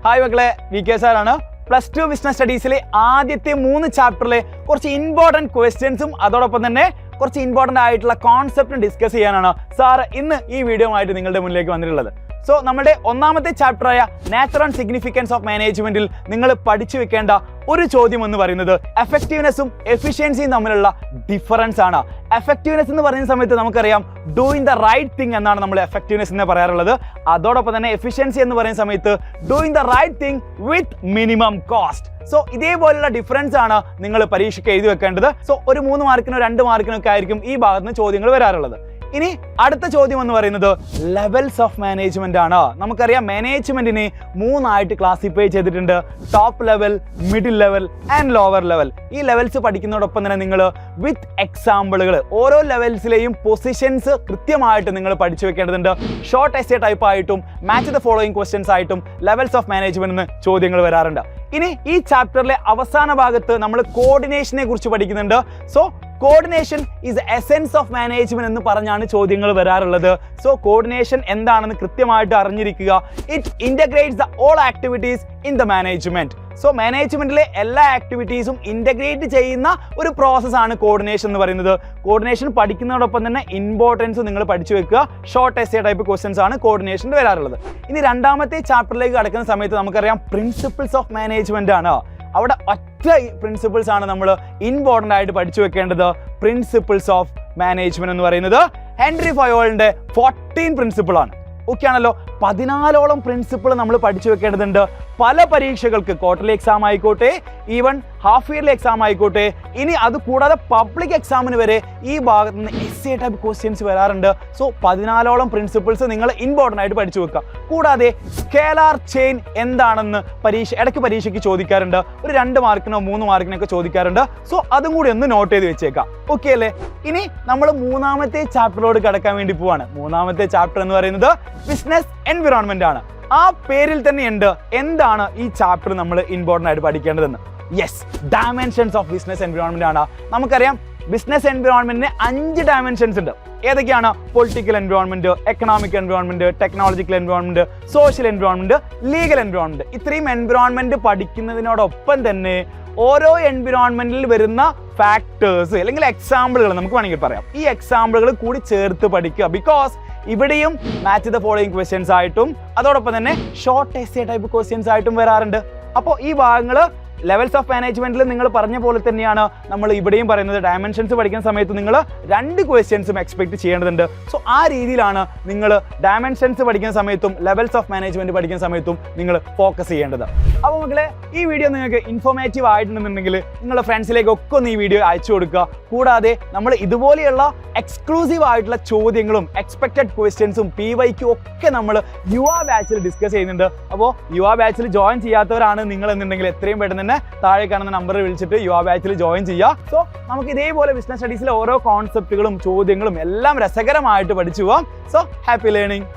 Hi മക്കളെ, V K സാറാണ്. +2 business സ്റ്റഡീസിലെ ആദ്യത്തെ 3 ചാപ്റ്ററിലെ കുറച്ച് ഇമ്പോർട്ടൻറ്റ് ക്വസ്റ്റ്യൻസും അതോടൊപ്പം തന്നെ കുറച്ച് ഇമ്പോർട്ടൻ്റ് ആയിട്ടുള്ള കോൺസെപ്റ്റും ഡിസ്കസ് ചെയ്യാനാണ് സാർ ഇന്ന് ഈ വീഡിയോ ആയിട്ട് നിങ്ങളുടെ മുന്നിലേക്ക് വന്നിട്ടുള്ളത്. സോ നമ്മുടെ ഒന്നാമത്തെ ചാപ്റ്ററായ നേച്ചർ ആൻഡ് സിഗ്നിഫിക്കൻസ് ഓഫ് മാനേജ്മെന്റിൽ നിങ്ങൾ പഠിച്ചു വെക്കേണ്ട ഒരു ചോദ്യം എന്ന് പറയുന്നത് എഫക്റ്റീവ്നെസ്സും എഫിഷ്യൻസിയും തമ്മിലുള്ള ഡിഫറൻസ് ആണ്. എഫക്റ്റീവ്നെസ് എന്ന് പറയുന്ന സമയത്ത് നമുക്കറിയാം ഡൂയിങ് ദ റൈറ്റ് തിങ് എന്നാണ് നമ്മൾ എഫക്റ്റീവ്നെസ് എന്ന് പറയാറുള്ളത്. അതോടൊപ്പം തന്നെ എഫിഷ്യൻസി എന്ന് പറയുന്ന സമയത്ത് doing the right thing with minimum cost. So ഇതേപോലുള്ള ഡിഫറൻസ് ആണ് നിങ്ങൾ പരീക്ഷയ്ക്ക് എഴുതി വെക്കേണ്ടത്. സോ ഒരു 3 മാർക്കിനോ 2 മാർക്കിനോ ഒക്കെ ആയിരിക്കും ഈ ഭാഗത്ത് നിന്ന് ചോദ്യങ്ങൾ വരാറുള്ളത്. ഇനി അടുത്ത ചോദ്യം എന്ന് പറയുന്നത് ലെവൽസ് ഓഫ് മാനേജ്മെന്റ് ആണ്. നമുക്കറിയാം മാനേജ്മെന്റിനെ 3 ആയിട്ട് ക്ലാസിഫൈ ചെയ്തിട്ടുണ്ട്: top level, middle level and lower level. ഈ ലെവൽസ് പഠിക്കുന്നതോടൊപ്പം തന്നെ നിങ്ങൾ വിത്ത് എക്സാമ്പിളുകൾ ഓരോ ലെവൽസിലെയും പൊസിഷൻസ് കൃത്യമായിട്ട് നിങ്ങൾ പഠിച്ചു വെക്കേണ്ടതുണ്ട്. ഷോർട്ട് എസ്സേ ടൈപ്പ് ആയിട്ടും മാച്ച് ദ ഫോളോയിങ് ക്വസ്റ്റ്യൻസ് ആയിട്ടും ലെവൽസ് ഓഫ് മാനേജ്മെന്റിന് ചോദ്യങ്ങൾ വരാറുണ്ട്. ഇനി ഈ ചാപ്റ്ററിലെ അവസാന ഭാഗത്ത് നമ്മൾ കോർഡിനേഷനെ കുറിച്ച് പഠിക്കുന്നുണ്ട്. So coordination is essence of management എന്ന് പറഞ്ഞാണ് ചോദ്യങ്ങൾ വരാറുള്ളത്. സോ കോർഡിനേഷൻ എന്താണെന്ന് കൃത്യമായിട്ട് അറിഞ്ഞിരിക്കുക. It integrates the all activities in the management. So മാനേജ്മെന്റിലെ എല്ലാ ആക്ടിവിറ്റീസും ഇന്റഗ്രേറ്റ് ചെയ്യുന്ന ഒരു പ്രോസസ്സാണ് കോർഡിനേഷൻ എന്ന് പറയുന്നത്. കോർഡിനേഷൻ പഠിക്കുന്നതോടൊപ്പം തന്നെ ഇമ്പോർട്ടൻസ് നിങ്ങൾ പഠിച്ചു വെക്കുക. ഷോർട്ട് എസ്സേ ടൈപ്പ് ക്വസ്റ്റ്യൻസ് ആണ് കോർഡിനേഷനിൽ വരാറുള്ളത്. ഇനി രണ്ടാമത്തെ ചാപ്റ്ററിലേക്ക് കടക്കുന്ന സമയത്ത് നമുക്കറിയാം പ്രിൻസിപ്പിൾസ് ഓഫ് മാനേജ്മെന്റ് ആണ്. അവിടെ ഒറ്റ പ്രിൻസിപ്പിൾസ് ആണ് നമ്മൾ ഇമ്പോർട്ടൻ്റ് ആയിട്ട് പഠിച്ചു വെക്കേണ്ടത്. പ്രിൻസിപ്പിൾസ് ഓഫ് മാനേജ്മെന്റ് എന്ന് പറയുന്നത് ഹെൻറി ഫയോളിന്റെ 14 പ്രിൻസിപ്പിൾ ആണ്. ഓക്കെ ആണല്ലോ. 14ഓളം പ്രിൻസിപ്പിൾ നമ്മൾ പഠിച്ചു വെക്കേണ്ടതുണ്ട്. പല പരീക്ഷകൾക്ക് ക്വാർട്ടർലി എക്സാം ആയിക്കോട്ടെ, ഈവൻ ഹാഫ് ഇയർലി എക്സാം ആയിക്കോട്ടെ, ഇനി അത് കൂടാതെ പബ്ലിക് എക്സാമിന് വരെ ഈ ഭാഗത്ത് നിന്ന് എസ്സേ ടൈപ്പ് ക്വസ്റ്റ്യൻസ് വരാറുണ്ട്. സോ 14ഓളം പ്രിൻസിപ്പിൾസ് നിങ്ങൾ ഇമ്പോർട്ടൻ്റ് ആയിട്ട് പഠിച്ചു വെക്കുക. കൂടാതെ സ്കേലാർ ചെയിൻ എന്താണെന്ന് ഇടയ്ക്ക് പരീക്ഷയ്ക്ക് ചോദിക്കാറുണ്ട്. ഒരു 2 മാർക്കിനോ 3 മാർക്കിനൊക്കെ ചോദിക്കാറുണ്ട്. സോ അതും കൂടി ഒന്ന് നോട്ട് ചെയ്ത് വെച്ചേക്കാം. ഓക്കെ അല്ലേ? ഇനി നമ്മൾ 3ാമത്തെ ചാപ്റ്ററിലോട് കടക്കാൻ വേണ്ടി പോവാണ്. 3ാമത്തെ ചാപ്റ്റർ എന്ന് പറയുന്നത് ബിസിനസ് എൻവിറോൺമെന്റ് ആണ്. ആ പേരിൽ തന്നെയുണ്ട് എന്താണ് ഈ ചാപ്റ്റർ നമ്മൾ ഇമ്പോർട്ടൻ്റ് ആയിട്ട് പഠിക്കേണ്ടതെന്ന്. Yes, dimensions of business environment ആണ്. നമുക്കറിയാം ബിസിനസ് എൻവിറോൺമെന്റിന് 5 ഡയമെൻഷൻസ് ഉണ്ട്. ഏതൊക്കെയാണ്? Political environment, economic environment, technological environment, social environment, legal environment. ഇത്രയും എൻവിറോൺമെന്റ് പഠിക്കുന്നതിനോടൊപ്പം തന്നെ ഓരോ എൻവിറോൺമെന്റിൽ വരുന്ന ഫാക്ടേഴ്സ് അല്ലെങ്കിൽ എക്സാമ്പിളുകൾ നമുക്ക് വേണമെങ്കിൽ പറയാം. ഈ എക്സാമ്പിളുകൾ കൂടി ചേർത്ത് പഠിക്കുക. ബിക്കോസ് ഇവിടെയും മാച്ച് ദ ഫോളോയിങ് ക്വസ്റ്റ്യൻസ് ആയിട്ടും അതോടൊപ്പം തന്നെ ഷോർട്ട് എസ്സേ ടൈപ്പ് ക്വസ്റ്റ്യൻസ് ആയിട്ടും വരാറുണ്ട്. അപ്പോൾ ഈ ഭാഗങ്ങൾ ലെവൽസ് ഓഫ് മാനേജ്മെന്റിൽ നിങ്ങൾ പറഞ്ഞ പോലെ തന്നെയാണ് നമ്മൾ ഇവിടെയും പറയുന്നത്. ഡയമെൻഷൻസ് പഠിക്കുന്ന സമയത്ത് നിങ്ങൾ 2 ക്വസ്റ്റ്യൻസും എക്സ്പെക്ട് ചെയ്യേണ്ടതുണ്ട്. സോ ആ രീതിയിലാണ് നിങ്ങൾ ഡയമെൻഷൻസ് പഠിക്കുന്ന സമയത്തും ലെവൽസ് ഓഫ് മാനേജ്മെന്റ് പഠിക്കുന്ന സമയത്തും നിങ്ങൾ ഫോക്കസ് ചെയ്യേണ്ടത്. അപ്പോൾ മക്കളെ, ഈ വീഡിയോ നിങ്ങൾക്ക് ഇൻഫോർമേറ്റീവ് ആയിട്ടുണ്ടെന്നുണ്ടെങ്കിൽ നിങ്ങളുടെ ഫ്രണ്ട്സിലേക്കൊക്കെ ഒന്ന് ഈ വീഡിയോ അയച്ചു കൊടുക്കുക. കൂടാതെ നമ്മൾ ഇതുപോലെയുള്ള എക്സ്ക്ലൂസീവ് ആയിട്ടുള്ള ചോദ്യങ്ങളും എക്സ്പെക്റ്റഡ് ക്വസ്റ്റ്യൻസും PYQ ഒക്കെ നമ്മൾ യുവ ബാച്ചിൽ ഡിസ്കസ് ചെയ്യുന്നുണ്ട്. അപ്പോൾ യുവ ബാച്ചിൽ ജോയിൻ ചെയ്യാത്തവരാണ് നിങ്ങൾ എന്നുണ്ടെങ്കിൽ എത്രയും പെട്ടെന്ന് താഴെ കാണുന്ന നമ്പറിൽ വിളിച്ചിട്ട് യുവ ബാച്ചിൽ ജോയിൻ ചെയ്യുക. സോ നമുക്ക് ഇതേപോലെ ബിസിനസ് സ്റ്റഡീസിലെ ഓരോ കോൺസെപ്റ്റുകളും ചോദ്യങ്ങളും എല്ലാം രസകരമായിട്ട് പഠിച്ചു പോവാം. So happy learning.